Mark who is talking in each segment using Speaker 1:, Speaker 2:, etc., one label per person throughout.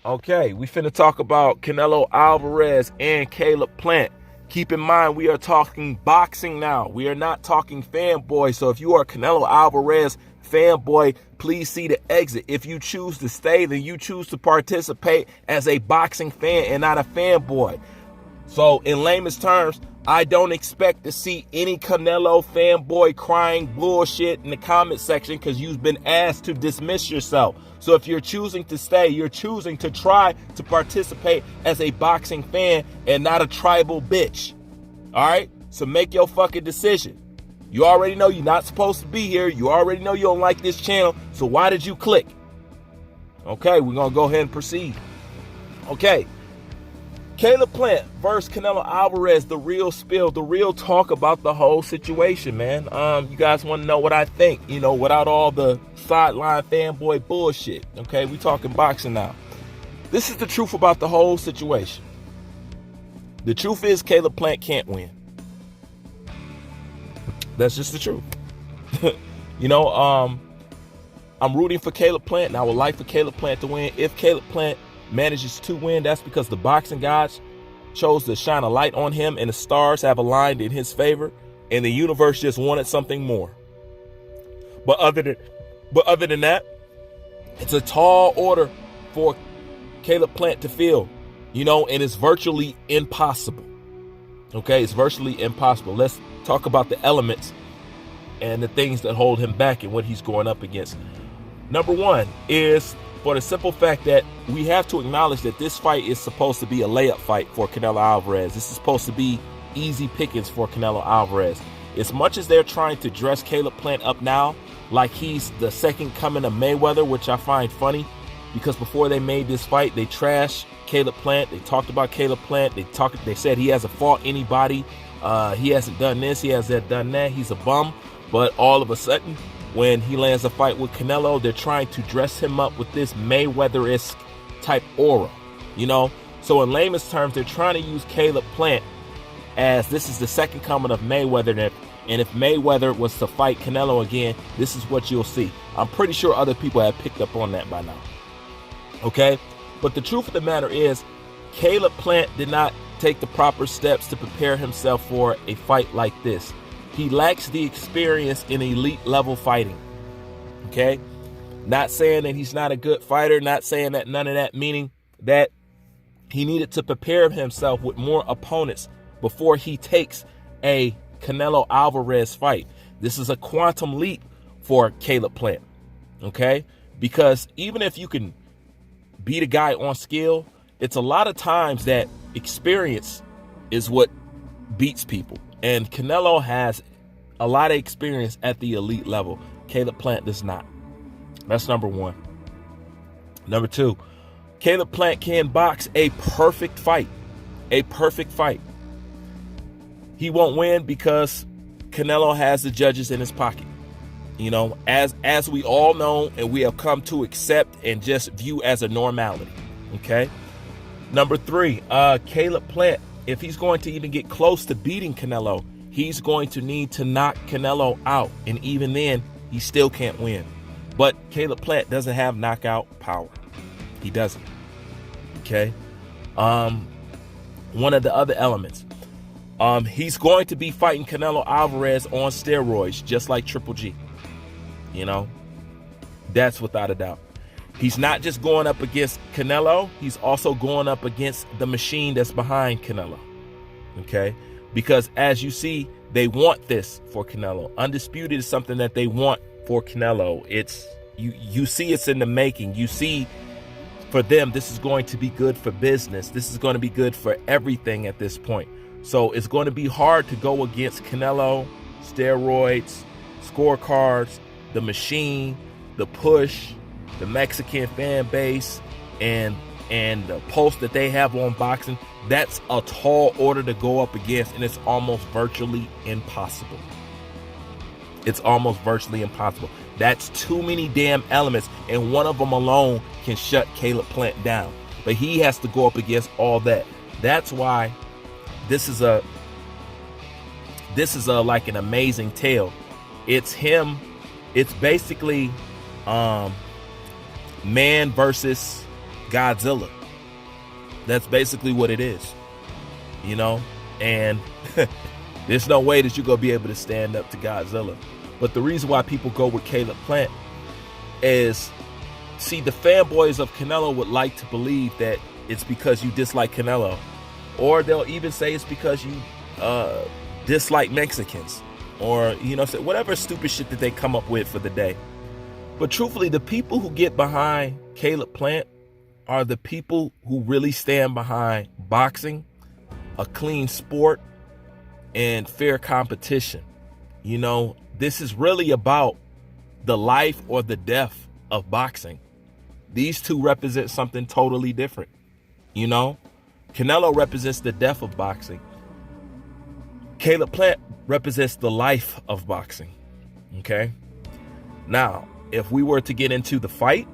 Speaker 1: Okay, we finna talk about Canelo Alvarez and Caleb Plant. Keep in mind, we are talking boxing now. We are not talking fanboy. So if you are a Canelo Alvarez fanboy, please see the exit. If you choose to stay, then you choose to participate as a boxing fan and not a fanboy. So in layman's terms, I don't expect to see any Canelo fanboy crying bullshit in the comment section because you've been asked to dismiss yourself. So if you're choosing to stay, you're choosing to try to participate as a boxing fan and not a tribal bitch. All right? So make your fucking decision. You already know you're not supposed to be here. You already know you don't like this channel. So why did you click? Okay, we're going to go ahead and proceed. Okay. Caleb Plant versus Canelo Alvarez, the real spill, the real talk about the whole situation, man. You guys want to know what I think, without all the sideline fanboy bullshit. Okay, we talking boxing now. This is the truth about the whole situation. The truth is Caleb Plant can't win. That's just the truth. I'm rooting for Caleb Plant, and I would like for Caleb Plant to win. If Caleb Plant manages to win, that's because the boxing gods chose to shine a light on him and the stars have aligned in his favor and the universe just wanted something more. But other than that, it's a tall order for Caleb Plant to fill, and it's virtually impossible. Okay, it's virtually impossible. Let's talk about the elements and the things that hold him back and what he's going up against. Number one is for the simple fact that we have to acknowledge that this fight is supposed to be a layup fight for Canelo Alvarez. This is supposed to be easy pickings for Canelo Alvarez. As much as they're trying to dress Caleb Plant up now like he's the second coming of Mayweather, which I find funny because before they made this fight, they trashed Caleb Plant. They talked about Caleb Plant. They said he hasn't fought anybody. He hasn't done this. He hasn't done that. He's a bum. But all of a sudden, when he lands a fight with Canelo, they're trying to dress him up with this Mayweather-esque type aura, So in layman's terms, they're trying to use Caleb Plant as this is the second coming of Mayweather. And if Mayweather was to fight Canelo again, this is what you'll see. I'm pretty sure other people have picked up on that by now. Okay? But the truth of the matter is, Caleb Plant did not take the proper steps to prepare himself for a fight like this. He lacks the experience in elite level fighting. Okay? Not saying that he's not a good fighter, not saying that none of that, meaning that he needed to prepare himself with more opponents before he takes a Canelo Alvarez fight. This is a quantum leap for Caleb Plant. Okay? Because even if you can beat a guy on skill, it's a lot of times that experience is what beats people. And Canelo has a lot of experience at the elite level. Caleb Plant does not. That's number one. Number two, Caleb Plant can box a perfect fight. A perfect fight. He won't win because Canelo has the judges in his pocket. As we all know and we have come to accept and just view as a normality. Okay? Number three, Caleb Plant, if he's going to even get close to beating Canelo, he's going to need to knock Canelo out. And even then, he still can't win. But Caleb Plant doesn't have knockout power. He doesn't. Okay? One of the other elements. He's going to be fighting Canelo Alvarez on steroids, just like Triple G. That's without a doubt. He's not just going up against Canelo, he's also going up against the machine that's behind Canelo. Okay? Because as you see, they want this for Canelo. Undisputed is something that they want for Canelo. It's you see it's in the making. You see for them, this is going to be good for business. This is going to be good for everything at this point. So it's going to be hard to go against Canelo, steroids, scorecards, the machine, the push, the Mexican fan base, and the post that they have on boxing. That's a tall order to go up against, and it's almost virtually impossible. It's almost virtually impossible. That's too many damn elements, and one of them alone can shut Caleb Plant down. But he has to go up against all that. That's why this is a like an amazing tale. It's him. It's basically man versus Godzilla. That's basically what it is, you know, and there's no way that you're going to be able to stand up to Godzilla. But the reason why people go with Caleb Plant is, see, the fanboys of Canelo would like to believe that it's because you dislike Canelo, or they'll even say it's because you dislike Mexicans, or, you know, whatever stupid shit that they come up with for the day. But truthfully, the people who get behind Caleb Plant are the people who really stand behind boxing, a clean sport, and fair competition. You know, this is really about the life or the death of boxing. These two represent something totally different. You know, Canelo represents the death of boxing. Caleb Plant represents the life of boxing. Okay. Now, if we were to get into the fight,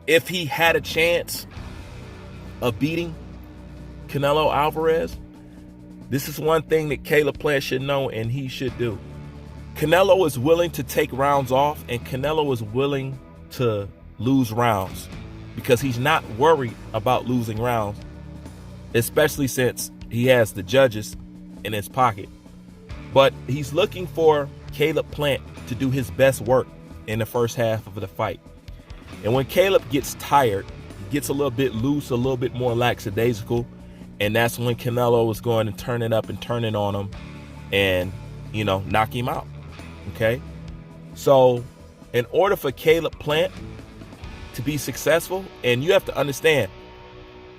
Speaker 1: if he had a chance of beating Canelo Alvarez, this is one thing that Caleb Plant should know and he should do. Canelo is willing to take rounds off, and Canelo is willing to lose rounds because he's not worried about losing rounds, especially since he has the judges in his pocket. But he's looking for Caleb Plant to do his best work in the first half of the fight. And when Caleb gets tired, he gets a little bit loose, a little bit more lackadaisical, and that's when Canelo is going to turn it up and turn it on him and, you know, knock him out. Okay? So in order for Caleb Plant to be successful, and you have to understand,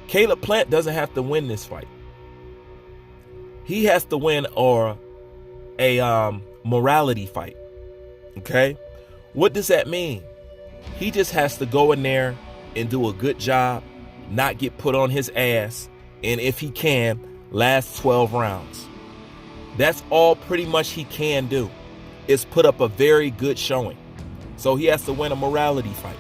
Speaker 1: Caleb Plant doesn't have to win this fight. He has to win a morality fight. Okay? What does that mean? He just has to go in there and do a good job, not get put on his ass, and if he can, last 12 rounds. That's all pretty much he can do, is put up a very good showing. So he has to win a morality fight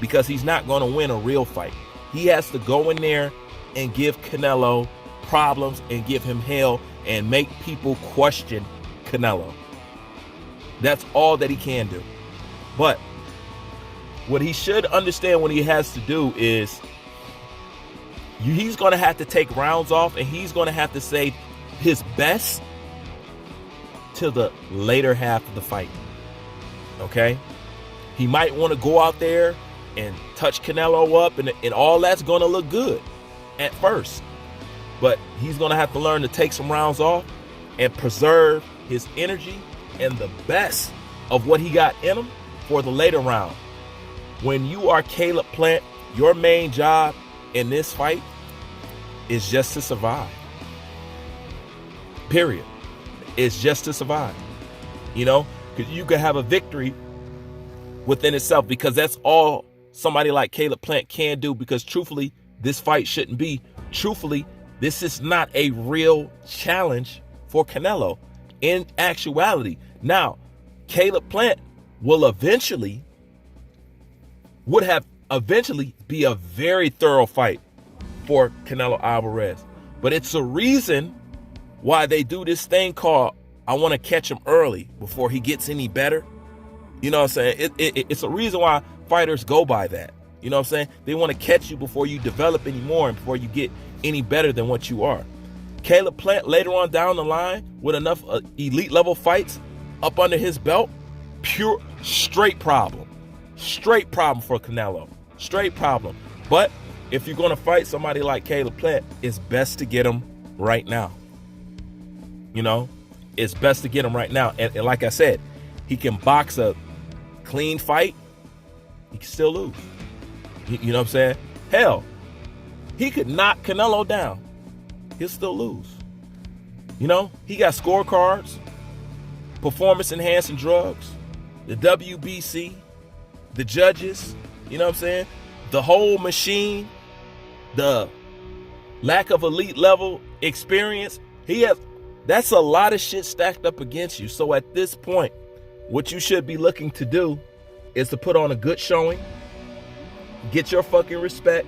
Speaker 1: because he's not going to win a real fight. He has to go in there and give Canelo problems and give him hell and make people question Canelo. That's all that he can do. But what he should understand what he has to do is he's going to have to take rounds off, and he's going to have to save his best to the later half of the fight. Okay? He might want to go out there and touch Canelo up, and all that's going to look good at first. But he's going to have to learn to take some rounds off and preserve his energy and the best of what he got in him for the later round. When you are Caleb Plant, your main job in this fight is just to survive. Period. It's just to survive. You know, because you can have a victory within itself, because that's all somebody like Caleb Plant can do, because truthfully, this fight shouldn't be. Truthfully, this is not a real challenge for Canelo in actuality. Now, Caleb Plant would have eventually be a very thorough fight for Canelo Alvarez. But it's a reason why they do this thing called, I want to catch him early before he gets any better. You know what I'm saying? It's a reason why fighters go by that. You know what I'm saying? They want to catch you before you develop any more and before you get any better than what you are. Caleb Plant later on down the line with enough elite level fights up under his belt, pure straight problem. Straight problem for Canelo. Straight problem. But if you're going to fight somebody like Caleb Plant, it's best to get him right now. You know, it's best to get him right now. And like I said, he can box a clean fight. He can still lose. You know what I'm saying? Hell, he could knock Canelo down. He'll still lose. You know, he got scorecards, performance-enhancing drugs, the WBC, the judges, you know what I'm saying? The whole machine, the lack of elite level experience. That's a lot of shit stacked up against you. So at this point, what you should be looking to do is to put on a good showing, get your fucking respect,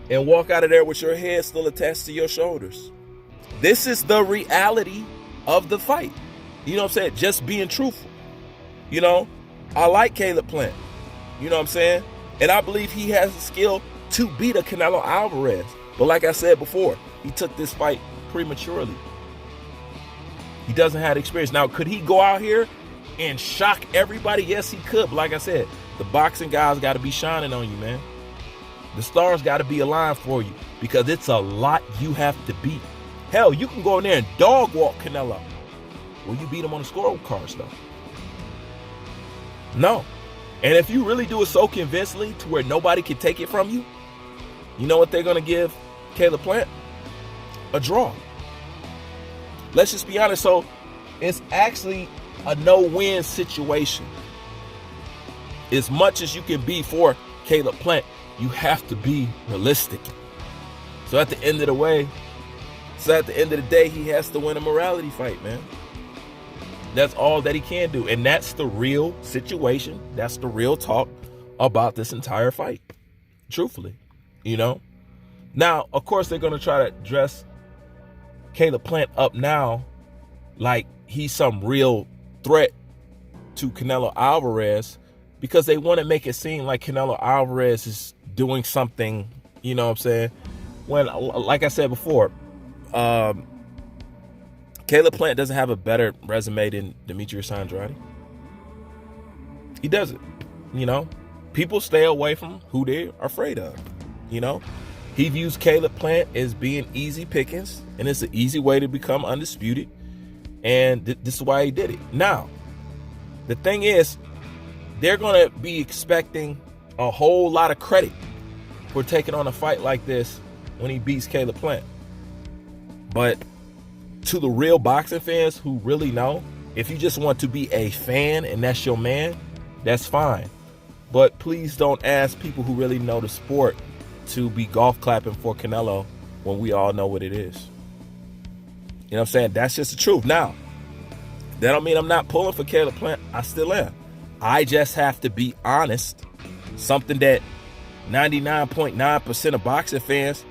Speaker 1: and walk out of there with your head still attached to your shoulders. This is the reality of the fight. You know what I'm saying? Just being truthful. You know, I like Caleb Plant. You know what I'm saying? And I believe he has the skill to beat a Canelo Alvarez. But like I said before, he took this fight prematurely. He doesn't have experience. Now, could he go out here and shock everybody? Yes, he could. But like I said, the boxing guys got to be shining on you, man. The stars got to be aligned for you because it's a lot you have to beat. Hell, you can go in there and dog walk Canelo. Will you beat him on the scorecards, though? No. And if you really do it so convincingly to where nobody can take it from you, you know what they're going to give Caleb Plant? A draw. Let's just be honest. So it's actually a no-win situation. As much as you can be for Caleb Plant, you have to be realistic. So at the end of the day, he has to win a morality fight, man. That's all that he can do. And that's the real situation. That's the real talk about this entire fight. Truthfully, you know. Now, of course, they're going to try to dress Caleb Plant up now like he's some real threat to Canelo Alvarez because they want to make it seem like Canelo Alvarez is doing something, you know what I'm saying? When, like I said before, Caleb Plant doesn't have a better resume than Demetrius Andrade. He doesn't, you know. People stay away from who they're afraid of, you know. He views Caleb Plant as being easy pickings, and it's an easy way to become undisputed, and this is why he did it. Now, the thing is, they're going to be expecting a whole lot of credit for taking on a fight like this when he beats Caleb Plant. But to the real boxing fans who really know, if you just want to be a fan and that's your man, that's fine. But please don't ask people who really know the sport to be golf clapping for Canelo when we all know what it is. You know what I'm saying? That's just the truth. Now, that don't mean I'm not pulling for Caleb Plant. I still am. I just have to be honest. Something that 99.9% of boxing fans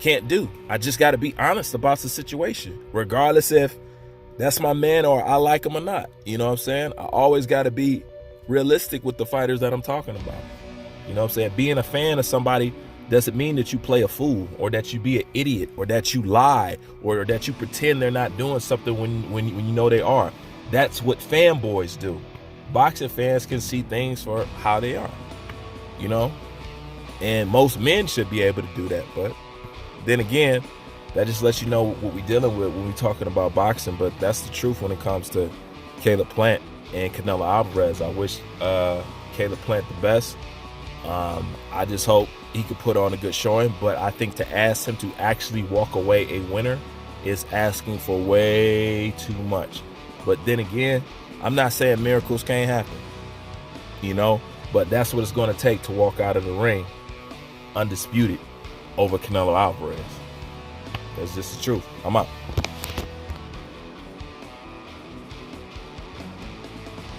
Speaker 1: can't do. I just got to be honest about the situation, regardless if that's my man or I like him or not. You know what I'm saying? I always got to be realistic with the fighters that I'm talking about. You know what I'm saying? Being a fan of somebody doesn't mean that you play a fool or that you be an idiot or that you lie or that you pretend they're not doing something when you know they are. That's what fanboys do. Boxing fans can see things for how they are, you know? And most men should be able to do that, but then again, that just lets you know what we're dealing with when we're talking about boxing. But that's the truth when it comes to Caleb Plant and Canelo Alvarez. I wish Caleb Plant the best. I just hope he could put on a good showing. But I think to ask him to actually walk away a winner is asking for way too much. But then again, I'm not saying miracles can't happen, you know. But that's what it's going to take to walk out of the ring undisputed over Canelo Alvarez. That's just the truth. I'm out.